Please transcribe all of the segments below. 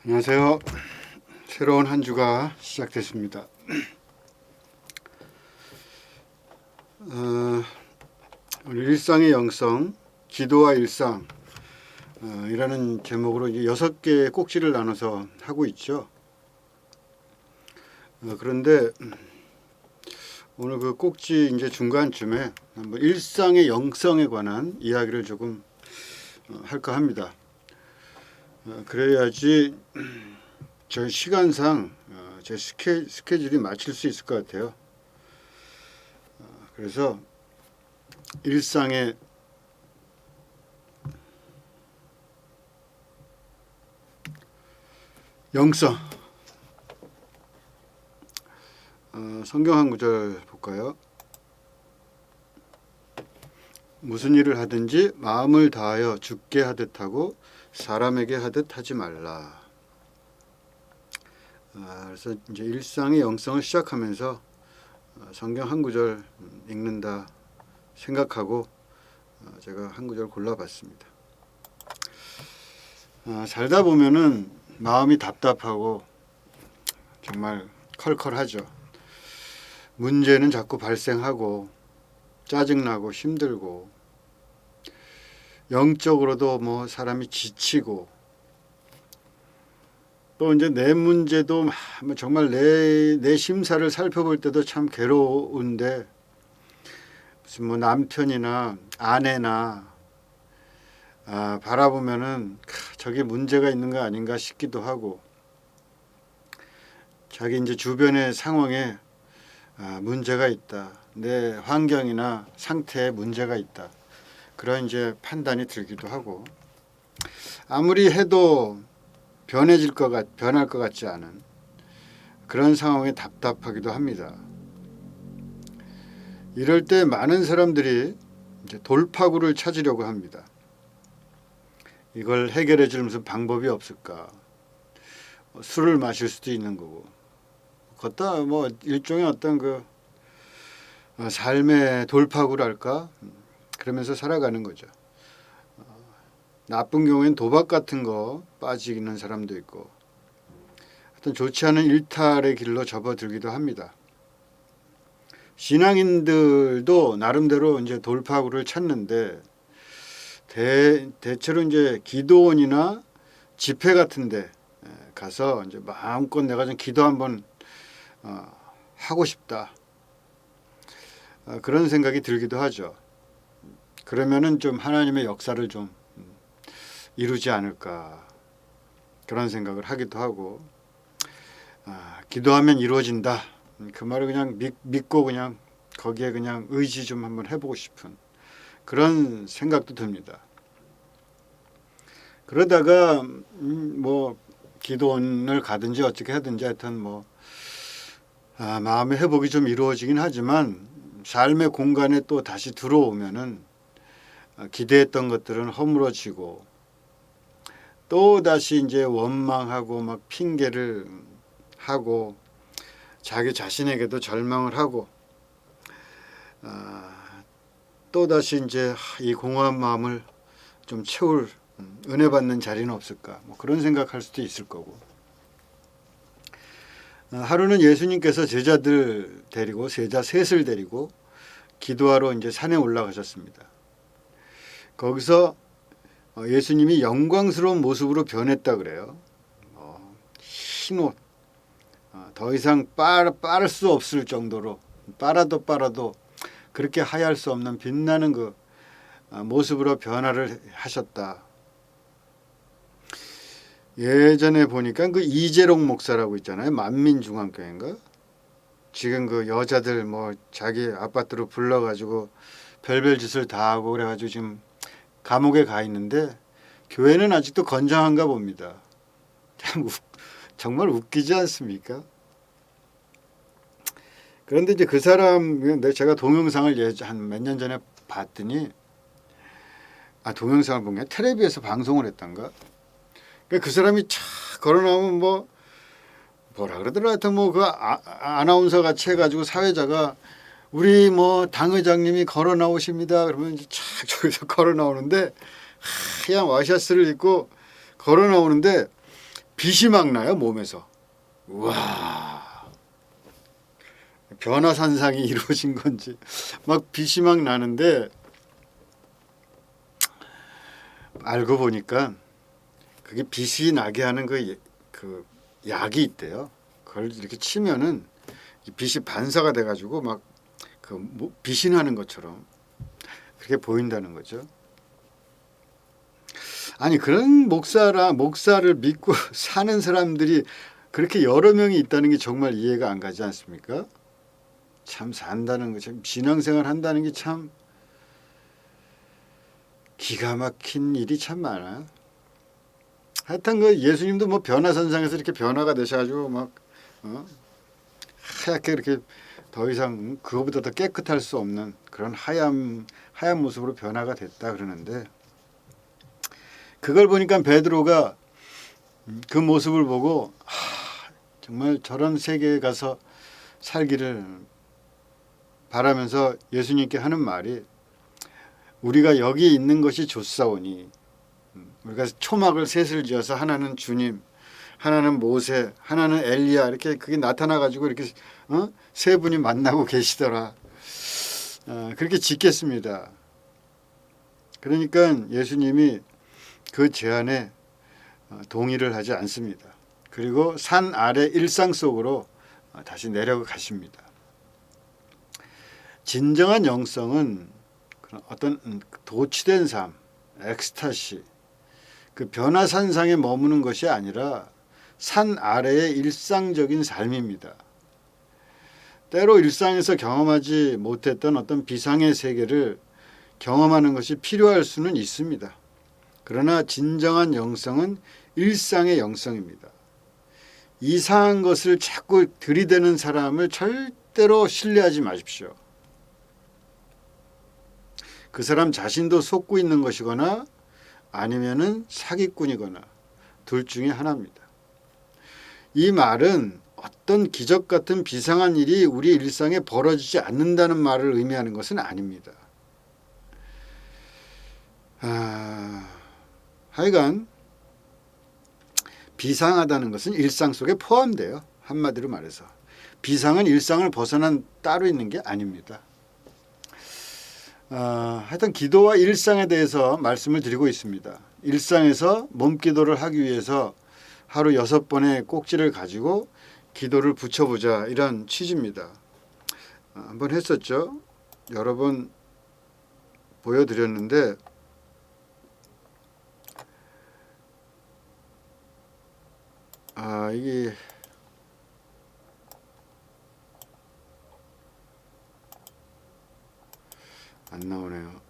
안녕하세요. 새로운 한 주가 시작됐습니다. 오늘 일상의 영성, 기도와 일상 이라는 제목으로 이제 6개의 꼭지를 나눠서 하고 있죠. 그런데 오늘 그 꼭지 이제 중간쯤에 한번 일상의 영성에 관한 이야기를 조금 할까 합니다. 그래야지 저 시간상 제 스케줄이 맞출 수 있을 것 같아요. 그래서 일상의 영성, 성경 한 구절 볼까요? 무슨 일을 하든지 마음을 다하여 주께 하듯 하고 사람에게 하듯 하지 말라. 그래서 이제 일상의 영성을 시작하면서 성경 한 구절 읽는다 생각하고 제가 한 구절 골라봤습니다. 살다 보면은 마음이 답답하고 정말 컬컬하죠. 문제는 자꾸 발생하고 짜증나고 힘들고 영적으로도 뭐 사람이 지치고 또 이제 내 문제도 정말 내 심사를 살펴볼 때도 참 괴로운데 무슨 뭐 남편이나 아내나 바라보면은 저게 문제가 있는 거 아닌가 싶기도 하고 자기 이제 주변의 상황에 문제가 있다. 내 환경이나 상태에 문제가 있다. 그런 이제 판단이 들기도 하고 아무리 해도 변할 것 같지 않은 그런 상황에 답답하기도 합니다. 이럴 때 많은 사람들이 이제 돌파구를 찾으려고 합니다. 이걸 해결해 줄 무슨 방법이 없을까? 술을 마실 수도 있는 거고, 걷다 뭐 일종의 어떤 그 삶의 돌파구랄까? 그러면서 살아가는 거죠. 나쁜 경우엔 도박 같은 거 빠지는 사람도 있고 하여튼 좋지 않은 일탈의 길로 접어들기도 합니다. 신앙인들도 나름대로 이제 돌파구를 찾는데 대체로 이제 기도원이나 집회 같은 데 가서 이제 마음껏 내가 좀 기도 한번 하고 싶다. 그런 생각이 들기도 하죠. 그러면은 좀 하나님의 역사를 좀 이루지 않을까 그런 생각을 하기도 하고 기도하면 이루어진다 그 말을 그냥 믿고 그냥 거기에 그냥 의지 좀 한번 해보고 싶은 그런 생각도 듭니다. 그러다가 뭐 기도원을 가든지 어떻게 하든지 하여튼 뭐 마음의 회복이 좀 이루어지긴 하지만 삶의 공간에 또 다시 들어오면은 기대했던 것들은 허물어지고 또 다시 이제 원망하고 막 핑계를 하고 자기 자신에게도 절망을 하고 또 다시 이제 이 공허한 마음을 좀 채울 은혜 받는 자리는 없을까 뭐 그런 생각할 수도 있을 거고 하루는 예수님께서 제자들 데리고 제자 셋을 데리고 기도하러 이제 산에 올라가셨습니다. 거기서 예수님이 영광스러운 모습으로 변했다 그래요. 흰옷 더 이상 빠를 수 없을 정도로 빨아도 그렇게 하얄 수 없는 빛나는 그 모습으로 변화를 하셨다. 예전에 보니까 그 이재롱 목사라고 있잖아요. 만민중앙교회인가? 지금 그 여자들 뭐 자기 아파트로 불러가지고 별별 짓을 다 하고 그래가지고 지금 감옥에 가 있는데 교회는 아직도 건장한가 봅니다. 참 정말 웃기지 않습니까? 그런데 이제 그 사람 제가 동영상을 한 몇 년 전에 봤더니 동영상을 본 게 텔레비에서 방송을 했던가? 그 사람이 착 걸어 나오면 뭐라 그러더라 하여튼 뭐 그 아나운서 같이 해가지고 사회자가 우리 뭐 당회장님이 걸어 나오십니다. 그러면 이제 착 저기서 걸어 나오는데 하얀 와이셔츠를 입고 걸어 나오는데 빛이 막 나요, 몸에서. 우와, 변화산상이 이루어진 건지 막 빛이 막 나는데, 알고 보니까 그게 빛이 나게 하는 그 약이 있대요. 그걸 이렇게 치면은 이 빛이 반사가 돼가지고 막 그 빛이 나는 것처럼 그렇게 보인다는 거죠. 아니, 그런 목사를 믿고 사는 사람들이 그렇게 여러 명이 있다는 게 정말 이해가 안 가지 않습니까? 참 산다는 거, 참 신앙생활 한다는 게 참 기가 막힌 일이 참 많아요. 하여튼 그 예수님도 뭐 변화선상에서 이렇게 변화가 되셔가지고 막 하얗게 이렇게 더 이상 그거보다 더 깨끗할 수 없는 그런 하얀 모습으로 변화가 됐다 그러는데, 그걸 보니까 베드로가 그 모습을 보고 정말 저런 세계에 가서 살기를 바라면서 예수님께 하는 말이, 우리가 여기 있는 것이 좋사오니, 우리가 초막을 셋을 지어서 하나는 주님, 하나는 모세, 하나는 엘리야, 이렇게 그게 나타나 가지고 이렇게 세 분이 만나고 계시더라. 그렇게 짓겠습니다. 그러니까 예수님이 그 제안에 동의를 하지 않습니다. 그리고 산 아래 일상 속으로 다시 내려가십니다. 진정한 영성은 어떤 도취된 삶, 엑스타시, 그 변화산상에 머무는 것이 아니라 산 아래의 일상적인 삶입니다. 때로 일상에서 경험하지 못했던 어떤 비상의 세계를 경험하는 것이 필요할 수는 있습니다. 그러나 진정한 영성은 일상의 영성입니다. 이상한 것을 자꾸 들이대는 사람을 절대로 신뢰하지 마십시오. 그 사람 자신도 속고 있는 것이거나 아니면은 사기꾼이거나 둘 중에 하나입니다. 이 말은 어떤 기적 같은 비상한 일이 우리 일상에 벌어지지 않는다는 말을 의미하는 것은 아닙니다. 하여간 비상하다는 것은 일상 속에 포함돼요. 한마디로 말해서 비상은 일상을 벗어난 따로 있는 게 아닙니다. 하여튼 기도와 일상에 대해서 말씀을 드리고 있습니다. 일상에서 몸기도를 하기 위해서 하루 6번의 꼭지를 가지고 기도를 붙여보자, 이런 취지입니다. 한번 했었죠. 여러 번 보여드렸는데 이게 안 나오네요.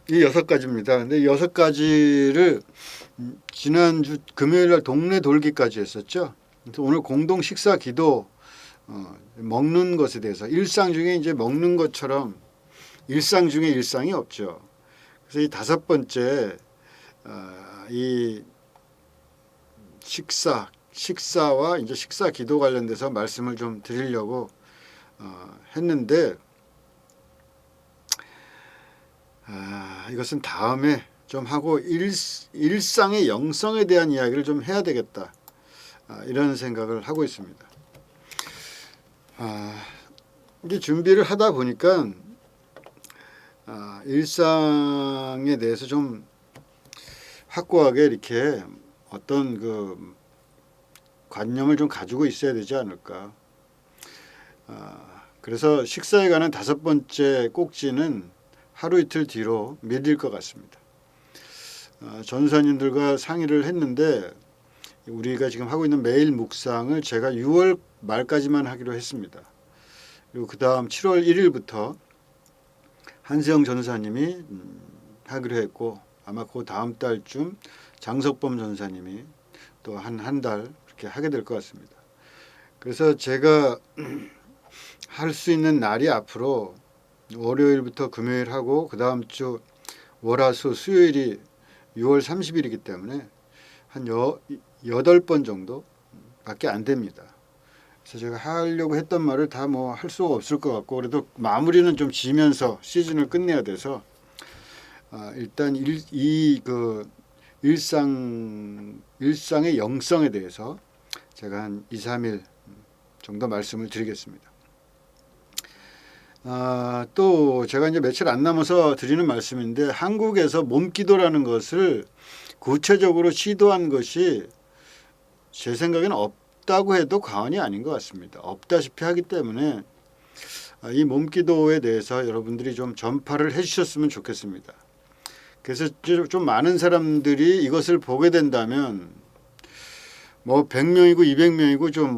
이 6가지입니다. 근데 6가지를 지난주 금요일날 동네 돌기까지 했었죠. 그래서 오늘 공동 식사 기도, 먹는 것에 대해서, 일상 중에 이제 먹는 것처럼 일상 중에 일상이 없죠. 그래서 이 5번째 이 식사와 이제 식사 기도 관련돼서 말씀을 좀 드리려고 했는데, 이것은 다음에 좀 하고 일상의 영성에 대한 이야기를 좀 해야 되겠다, 이런 생각을 하고 있습니다. 이게 준비를 하다 보니까 일상에 대해서 좀 확고하게 이렇게 어떤 그 관념을 좀 가지고 있어야 되지 않을까. 그래서 식사에 관한 5번째 꼭지는 하루 이틀 뒤로 미룰 것 같습니다. 전사님들과 상의를 했는데 우리가 지금 하고 있는 매일 묵상을 제가 6월 말까지만 하기로 했습니다. 그리고 그 다음 7월 1일부터 한세영 전사님이 하기로 했고, 아마 그 다음 달쯤 장석범 전사님이 또 한 달 이렇게 하게 될 것 같습니다. 그래서 제가 할 수 있는 날이 앞으로 월요일부터 금요일 하고, 그 다음 주 월화수 수요일이 6월 30일이기 때문에 한 8번 정도밖에 안 됩니다. 그래서 제가 하려고 했던 말을 다 뭐 할 수가 없을 것 같고, 그래도 마무리는 좀 지면서 시즌을 끝내야 돼서 일단 이 일상의 영성에 대해서 제가 한 2, 3일 정도 말씀을 드리겠습니다. 또 제가 이제 며칠 안 남아서 드리는 말씀인데, 한국에서 몸기도라는 것을 구체적으로 시도한 것이 제 생각에는 없다고 해도 과언이 아닌 것 같습니다. 없다시피 하기 때문에 이 몸기도에 대해서 여러분들이 좀 전파를 해주셨으면 좋겠습니다. 그래서 좀 많은 사람들이 이것을 보게 된다면 뭐 100명이고 200명이고 좀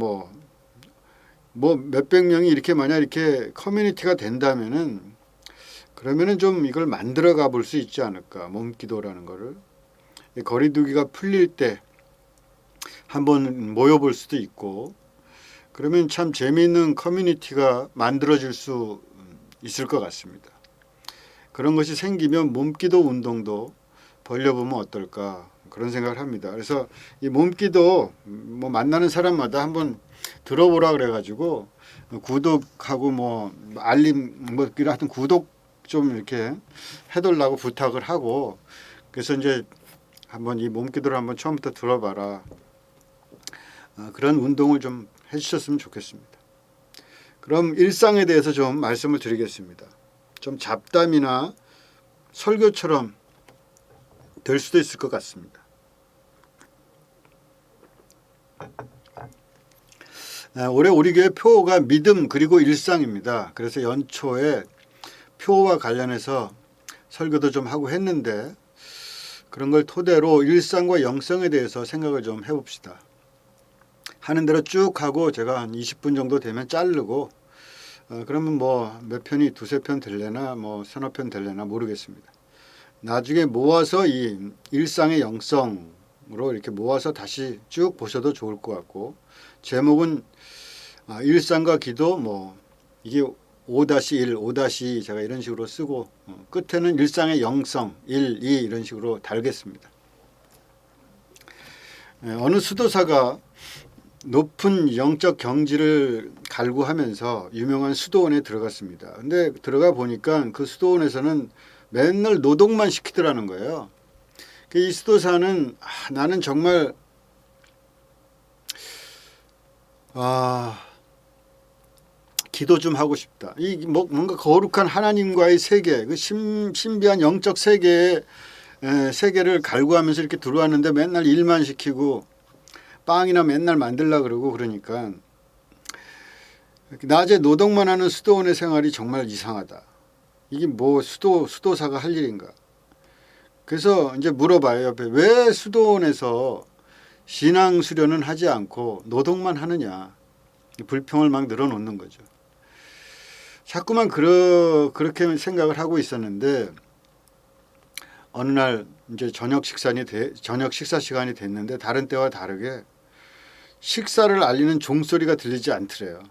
뭐 몇백 명이 이렇게 만약 이렇게 커뮤니티가 된다면은, 그러면은 좀 이걸 만들어 가볼 수 있지 않을까. 몸기도라는 거를 거리두기가 풀릴 때 한번 모여볼 수도 있고, 그러면 참 재미있는 커뮤니티가 만들어질 수 있을 것 같습니다. 그런 것이 생기면 몸기도 운동도 벌려보면 어떨까, 그런 생각을 합니다. 그래서 이 몸기도 뭐 만나는 사람마다 한번 들어보라 그래가지고 구독하고 뭐 알림 뭐 하여튼 구독 좀 이렇게 해달라고 부탁을 하고, 그래서 이제 한번 이 몸기도를 한번 처음부터 들어봐라, 그런 운동을 좀 해주셨으면 좋겠습니다. 그럼 일상에 대해서 좀 말씀을 드리겠습니다. 좀 잡담이나 설교처럼 될 수도 있을 것 같습니다. 올해 우리 교회 표어가 믿음 그리고 일상입니다. 그래서 연초에 표어와 관련해서 설교도 좀 하고 했는데, 그런 걸 토대로 일상과 영성에 대해서 생각을 좀 해봅시다. 하는 대로 쭉 하고 제가 한 20분 정도 되면 자르고, 그러면 뭐 몇 편이 두세 편 될래나 뭐 서너 편 될래나 모르겠습니다. 나중에 모아서 이 일상의 영성으로 이렇게 모아서 다시 쭉 보셔도 좋을 것 같고, 제목은 일상과 기도 뭐 이게 5-1, 5-2 제가 이런 식으로 쓰고, 끝에는 일상의 영성 1, 2 이런 식으로 달겠습니다. 어느 수도사가 높은 영적 경지를 갈구하면서 유명한 수도원에 들어갔습니다. 근데 들어가 보니까 그 수도원에서는 맨날 노동만 시키더라는 거예요. 이 수도사는 나는 정말 기도 좀 하고 싶다. 이 뭔가 거룩한 하나님과의 세계, 그 신비한 영적 세계를 갈구하면서 이렇게 들어왔는데 맨날 일만 시키고 빵이나 맨날 만들라 그러고, 그러니까 낮에 노동만 하는 수도원의 생활이 정말 이상하다. 이게 뭐 수도사가 할 일인가. 그래서 이제 물어봐요. 옆에 왜 수도원에서 신앙 수련은 하지 않고 노동만 하느냐. 불평을 막 늘어놓는 거죠. 자꾸만 그렇게 생각을 하고 있었는데, 어느 날 이제 저녁 식사 시간이 됐는데 다른 때와 다르게 식사를 알리는 종소리가 들리지 않더래요.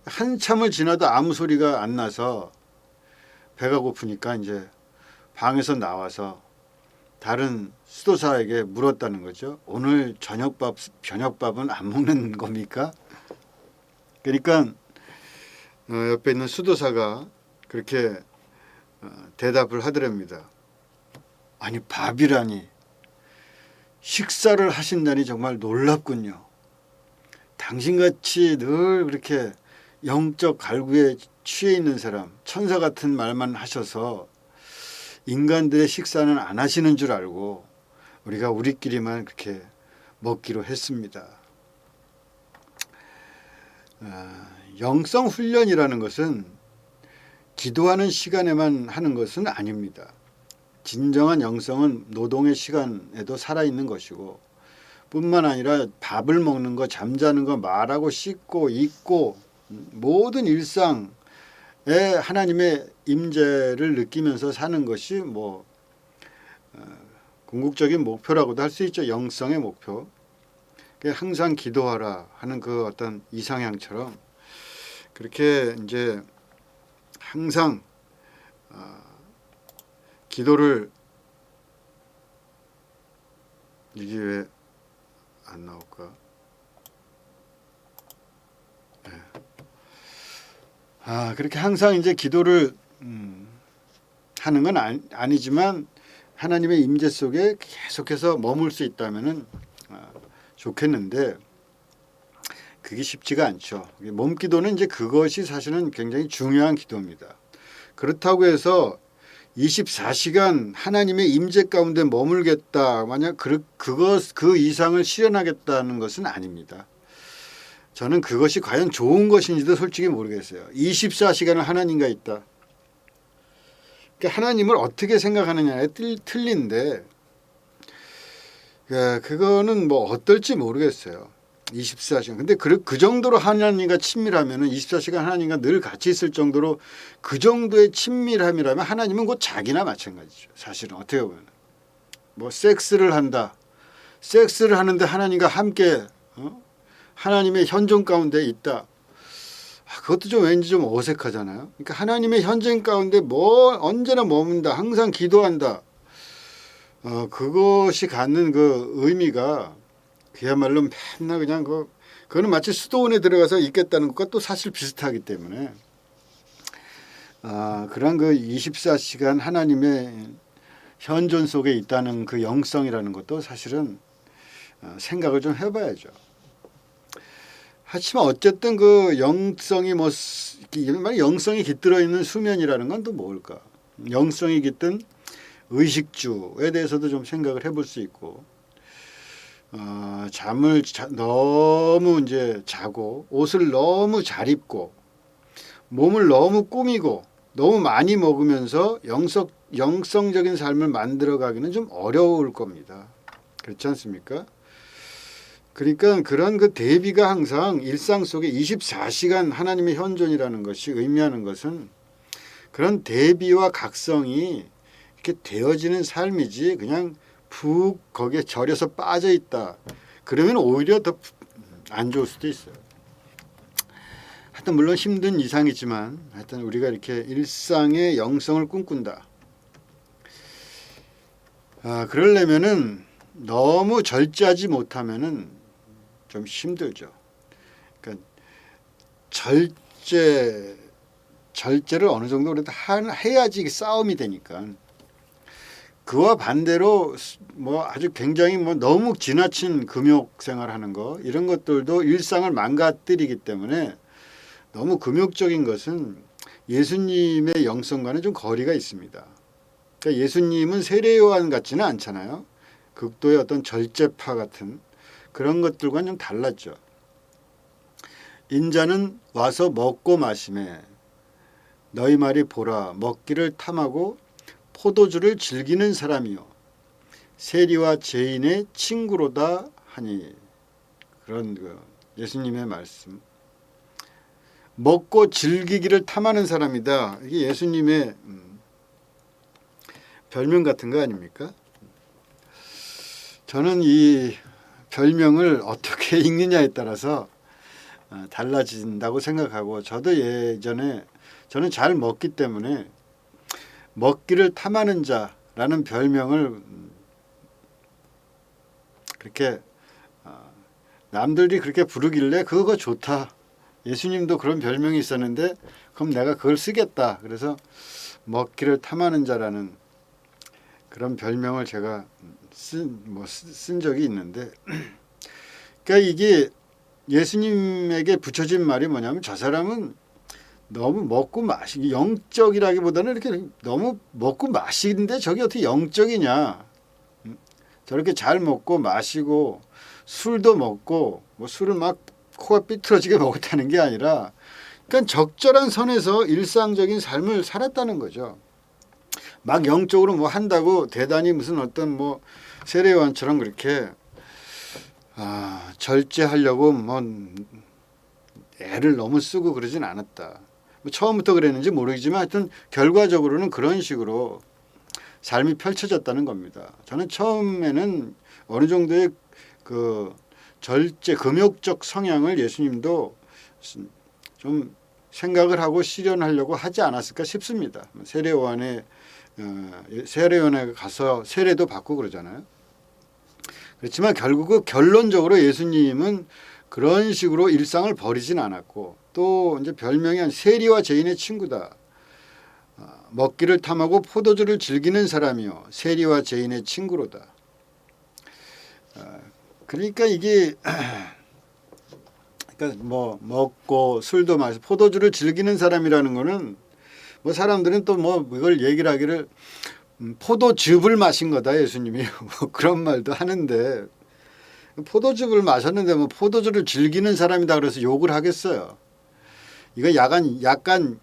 한참을 지나도 아무 소리가 안 나서 배가 고프니까 이제 방에서 나와서 다른 수도사에게 물었다는 거죠. 오늘 저녁밥은 안 먹는 겁니까? 그러니까 옆에 있는 수도사가 그렇게 대답을 하더랍니다. 아니, 밥이라니. 식사를 하신다니 정말 놀랍군요. 당신같이 늘 그렇게 영적 갈구에 취해 있는 사람, 천사 같은 말만 하셔서 인간들의 식사는 안 하시는 줄 알고 우리가 우리끼리만 그렇게 먹기로 했습니다. 영성 훈련이라는 것은 기도하는 시간에만 하는 것은 아닙니다. 진정한 영성은 노동의 시간에도 살아있는 것이고, 뿐만 아니라 밥을 먹는 거, 잠자는 거, 말하고 씻고 입고 모든 일상에 하나님의 임재를 느끼면서 사는 것이 뭐 궁극적인 목표라고도 할 수 있죠. 영성의 목표. 항상 기도하라 하는 그 어떤 이상향처럼 그렇게 이제 항상 기도를, 이게 왜 안 나올까? 네. 그렇게 항상 이제 기도를 하는 건 아니지만 하나님의 임재 속에 계속해서 머물 수 있다면은 좋겠는데 그게 쉽지가 않죠. 몸기도는 이제 그것이 사실은 굉장히 중요한 기도입니다. 그렇다고 해서 24시간 하나님의 임재 가운데 머물겠다, 만약 그 이상을 실현하겠다는 것은 아닙니다. 저는 그것이 과연 좋은 것인지도 솔직히 모르겠어요. 24시간을 하나님과 있다. 그러니까 하나님을 어떻게 생각하느냐에 틀린데 그거는 뭐 어떨지 모르겠어요. 24시간. 근데 그 정도로 하나님과 친밀하면은 24시간 하나님과 늘 같이 있을 정도로 그 정도의 친밀함이라면 하나님은 곧 자기나 마찬가지죠. 사실은 어떻게 보면 뭐 섹스를 한다. 섹스를 하는데 하나님과 함께 하나님의 현존 가운데 있다. 그것도 좀 왠지 좀 어색하잖아요. 그러니까 하나님의 현존 가운데 뭐 언제나 머문다. 항상 기도한다. 그것이 갖는 그 의미가 그야말로 맨날 그냥 그거는 마치 수도원에 들어가서 있겠다는 것과 또 사실 비슷하기 때문에 그런 그 24시간 하나님의 현존 속에 있다는 그 영성이라는 것도 사실은 생각을 좀 해봐야죠. 하지만 어쨌든 그 영성이 영성이 깃들어 있는 수면이라는 건 또 뭘까? 영성이 깃든 의식주에 대해서도 좀 생각을 해볼 수 있고. 잠을 너무 이제 자고 옷을 너무 잘 입고 몸을 너무 꾸미고 너무 많이 먹으면서 영성적인 삶을 만들어가기는 좀 어려울 겁니다. 그렇지 않습니까? 그러니까 그런 그 대비가 항상 일상 속에 24시간 하나님의 현존이라는 것이 의미하는 것은 그런 대비와 각성이 이렇게 되어지는 삶이지 그냥 푹 거기에 절여서 빠져 있다. 그러면 오히려 더 안 좋을 수도 있어요. 하여튼 물론 힘든 이상이지만 하여튼 우리가 이렇게 일상의 영성을 꿈꾼다. 그러려면은 너무 절제하지 못하면은 좀 힘들죠. 그러니까 절제를 어느 정도 그래도 해야지 싸움이 되니까. 그와 반대로 뭐 아주 굉장히 뭐 너무 지나친 금욕 생활하는 거 이런 것들도 일상을 망가뜨리기 때문에 너무 금욕적인 것은 예수님의 영성과는 좀 거리가 있습니다. 그러니까 예수님은 세례요한 같지는 않잖아요. 극도의 어떤 절제파 같은 그런 것들과는 좀 달랐죠. 인자는 와서 먹고 마시매 너희 말이 보라 먹기를 탐하고 포도주를 즐기는 사람이요 세리와 죄인의 친구로다 하니. 그런 예수님의 말씀. 먹고 즐기기를 탐하는 사람이다. 이게 예수님의 별명 같은 거 아닙니까? 저는 이 별명을 어떻게 읽느냐에 따라서 달라진다고 생각하고 저도 예전에 저는 잘 먹기 때문에 먹기를 탐하는 자라는 별명을 그렇게 남들이 그렇게 부르길래 그거 좋다. 예수님도 그런 별명이 있었는데 그럼 내가 그걸 쓰겠다. 그래서 먹기를 탐하는 자라는 그런 별명을 제가 쓴 적이 있는데 그러니까 이게 예수님에게 붙여진 말이 뭐냐면 저 사람은 너무 먹고 마시기 영적이라기보다는 이렇게 너무 먹고 마시는데 저게 어떻게 영적이냐. 저렇게 잘 먹고 마시고 술도 먹고 뭐 술을 막 코가 삐뚤어지게 먹었다는 게 아니라 그러니까 적절한 선에서 일상적인 삶을 살았다는 거죠. 막 영적으로 뭐 한다고 대단히 무슨 어떤 뭐 세례요한처럼 그렇게 절제하려고 뭐 애를 너무 쓰고 그러진 않았다. 뭐 처음부터 그랬는지 모르겠지만 하여튼 결과적으로는 그런 식으로 삶이 펼쳐졌다는 겁니다. 저는 처음에는 어느 정도의 그 절제 금욕적 성향을 예수님도 좀 생각을 하고 실현하려고 하지 않았을까 싶습니다. 세례요한에 가서 세례도 받고 그러잖아요. 그렇지만 결국 결론적으로 예수님은 그런 식으로 일상을 버리진 않았고 또 이제 별명이 한 세리와 죄인의 친구다. 먹기를 탐하고 포도주를 즐기는 사람이요 세리와 죄인의 친구로다. 그러니까 이게 그러니까 뭐 먹고 술도 마시고 포도주를 즐기는 사람이라는 거는 뭐 사람들은 또 뭐 이걸 얘기를 하기를 포도즙을 마신 거다 예수님이 뭐 그런 말도 하는데 포도즙을 마셨는데 뭐 포도주를 즐기는 사람이다 그래서 욕을 하겠어요. 이거 약간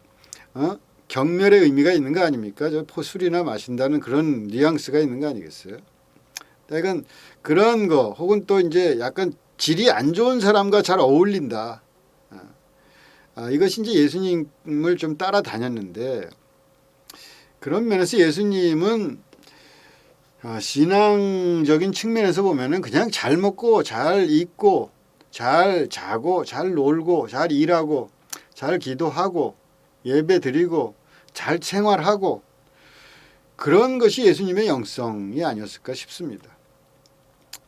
경멸의 의미가 있는 거 아닙니까? 저 술이나 마신다는 그런 뉘앙스가 있는 거 아니겠어요? 그러니까 그런 거 혹은 또 이제 약간 질이 안 좋은 사람과 잘 어울린다. 이것이 이제 예수님을 좀 따라다녔는데 그런 면에서 예수님은 신앙적인 측면에서 보면은 그냥 잘 먹고 잘 입고 잘 자고 잘 놀고 잘 일하고 잘 기도하고 예배 드리고 잘 생활하고 그런 것이 예수님의 영성이 아니었을까 싶습니다.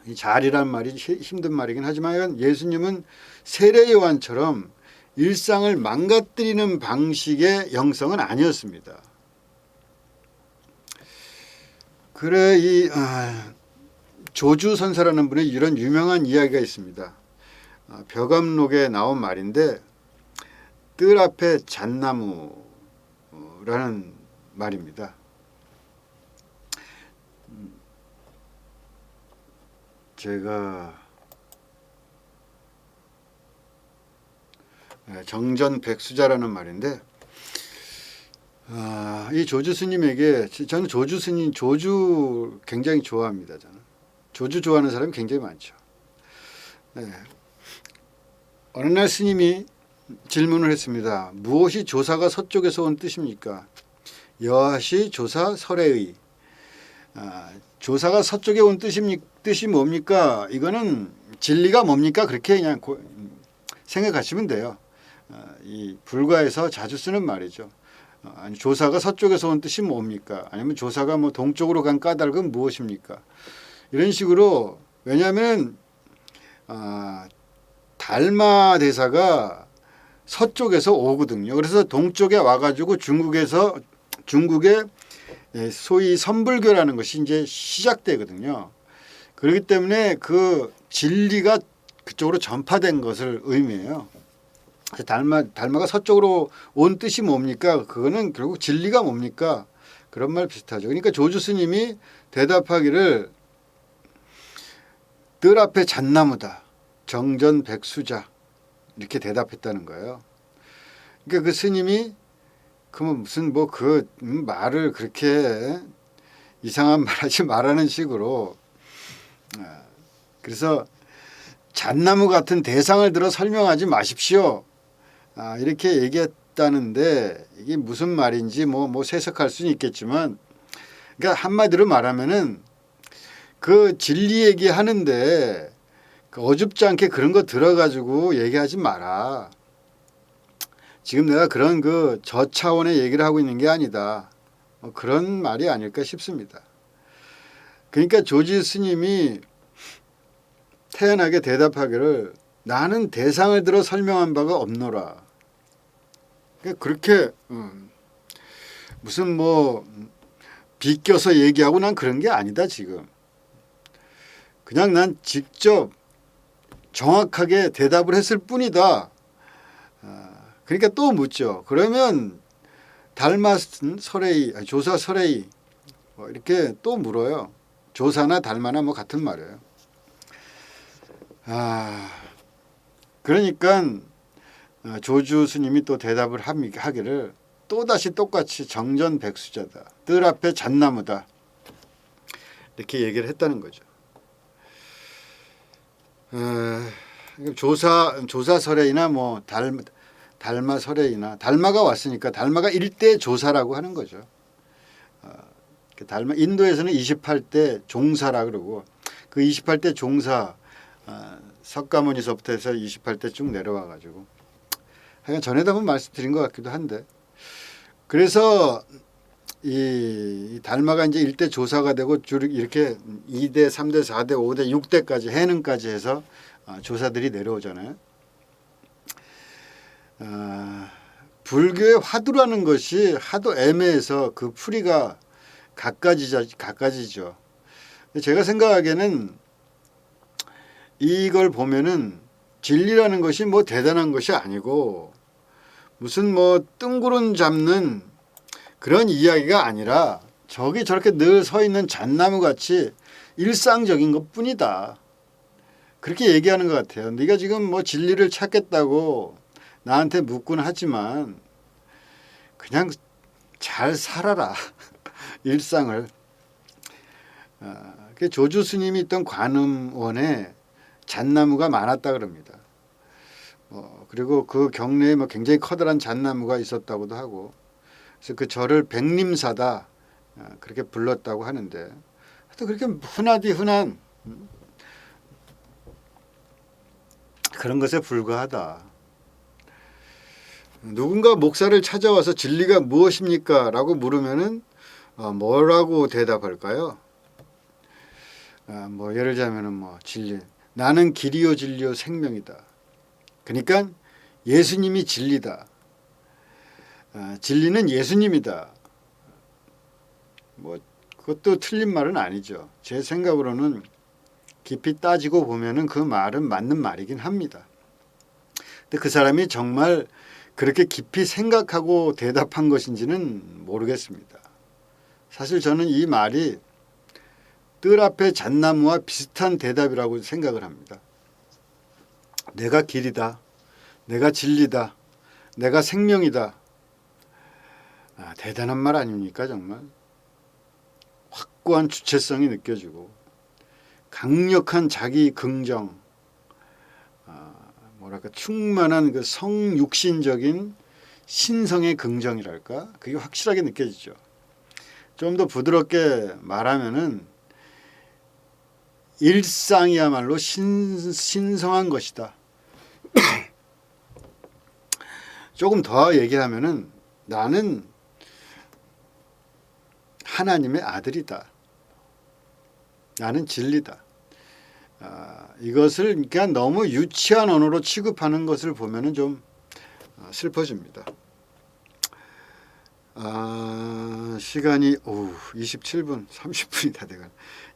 이 잘이란 말이 힘든 말이긴 하지만 예수님은 세례 요한처럼 일상을 망가뜨리는 방식의 영성은 아니었습니다. 그래 이 조주선사라는 분의 이런 유명한 이야기가 있습니다. 벼감록에 나온 말인데 뜰 앞에 잣나무라는 말입니다. 제가 정전백수자라는 말인데 이 조주 스님에게 저는 조주 굉장히 좋아합니다. 저는 조주 좋아하는 사람이 굉장히 많죠. 네. 어느 날 스님이 질문을 했습니다. 무엇이 조사가 서쪽에서 온 뜻입니까? 여하시 조사 설해의. 조사가 서쪽에 온 뜻이 뭡니까? 이거는 진리가 뭡니까? 그렇게 그냥 생각하시면 돼요. 이 불가에서 자주 쓰는 말이죠. 아니 조사가 서쪽에서 온 뜻이 뭡니까? 아니면 조사가 뭐 동쪽으로 간 까닭은 무엇입니까? 이런 식으로 왜냐하면 달마 대사가 서쪽에서 오거든요. 그래서 동쪽에 와가지고 중국의 소위 선불교라는 것이 이제 시작되거든요. 그렇기 때문에 그 진리가 그쪽으로 전파된 것을 의미해요. 달마가 서쪽으로 온 뜻이 뭡니까? 그거는 결국 진리가 뭡니까? 그런 말 비슷하죠. 그러니까 조주 스님이 대답하기를 뜰 앞에 잣나무다. 정전백수자. 이렇게 대답했다는 거예요. 그러니까 그 스님이 그러면 무슨 뭐 그 말을 그렇게 이상한 말하지 말라는 식으로 그래서 잣나무 같은 대상을 들어 설명하지 마십시오. 이렇게 얘기했다는데 이게 무슨 말인지 뭐 해석할 수는 있겠지만 그러니까 한마디로 말하면은 그 진리 얘기하는데 어줍지 않게 그런 거 들어가지고 얘기하지 마라. 지금 내가 그런 그 저차원의 얘기를 하고 있는 게 아니다. 그런 말이 아닐까 싶습니다. 그러니까 조지 스님이 태연하게 대답하기를 나는 대상을 들어 설명한 바가 없노라. 그렇게 무슨 뭐 비껴서 얘기하고 난 그런 게 아니다 지금. 그냥 난 직접 정확하게 대답을 했을 뿐이다. 그러니까 또 묻죠. 그러면 달마 설해이, 조사 설해이 뭐 이렇게 또 물어요. 조사나 달마나 뭐 같은 말이에요. 그러니까 조주 스님이 또 대답을 하기를 또다시 똑같이 정전백수자다. 뜰 앞에 잣나무다. 이렇게 얘기를 했다는 거죠. 조사 설해이나 뭐 달마 설해이나 달마가 왔으니까 달마가 일대 조사라고 하는 거죠. 달마 인도에서는 28대 종사라 그러고 그 28대 종사 석가모니서부터 해서 28대 쭉 내려와 가지고 하여간 전에도 한번 말씀드린 것 같기도 한데 그래서 이 달마가 이제 일대 조사가 되고 줄 이렇게 2대, 3대, 4대, 5대, 6대까지 해능까지 해서 조사들이 내려오잖아요. 불교의 화두라는 것이 하도 애매해서 그 풀이가 갖가지죠. 제가 생각하기에는 이걸 보면은 진리라는 것이 뭐 대단한 것이 아니고 무슨 뭐 뜬구름 잡는 그런 이야기가 아니라 저기 저렇게 늘 서 있는 잣나무 같이 일상적인 것 뿐이다. 그렇게 얘기하는 것 같아요. 네가 지금 뭐 진리를 찾겠다고 나한테 묻곤 하지만 그냥 잘 살아라. 일상을. 조주 스님이 있던 관음원에 잣나무가 많았다 그럽니다. 그리고 그 경내에 뭐 굉장히 커다란 잣나무가 있었다고도 하고, 그래서 그 절을 백림사다 그렇게 불렀다고 하는데, 또 그렇게 흔하디 흔한 그런 것에 불과하다. 누군가 목사를 찾아와서 진리가 무엇입니까? 라고 물으면은 뭐라고 대답할까요? 뭐 예를 들자면은 뭐 진리, 나는 길이요 진리요 생명이다. 그러니까 예수님이 진리다. 진리는 예수님이다. 뭐 그것도 틀린 말은 아니죠. 제 생각으로는 깊이 따지고 보면은 그 말은 맞는 말이긴 합니다. 근데 그 사람이 정말 그렇게 깊이 생각하고 대답한 것인지는 모르겠습니다. 사실 저는 이 말이 뜰 앞에 잣나무와 비슷한 대답이라고 생각을 합니다. 내가 길이다. 내가 진리다. 내가 생명이다. 대단한 말 아닙니까 정말. 확고한 주체성이 느껴지고 강력한 자기 긍정, 뭐랄까 충만한 그 성육신적인 신성의 긍정이랄까 그게 확실하게 느껴지죠. 좀 더 부드럽게 말하면은 일상이야말로 신성한 것이다. 조금 더 얘기하면은 나는 하나님의 아들이다. 나는 진리다. 이것을 그러니까 너무 유치한 언어로 취급하는 것을 보면은 좀 슬퍼집니다. 시간이 27분 30분이 다 돼가네.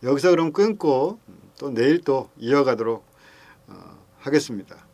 여기서 그럼 끊고 또 내일 또 이어가도록 하겠습니다.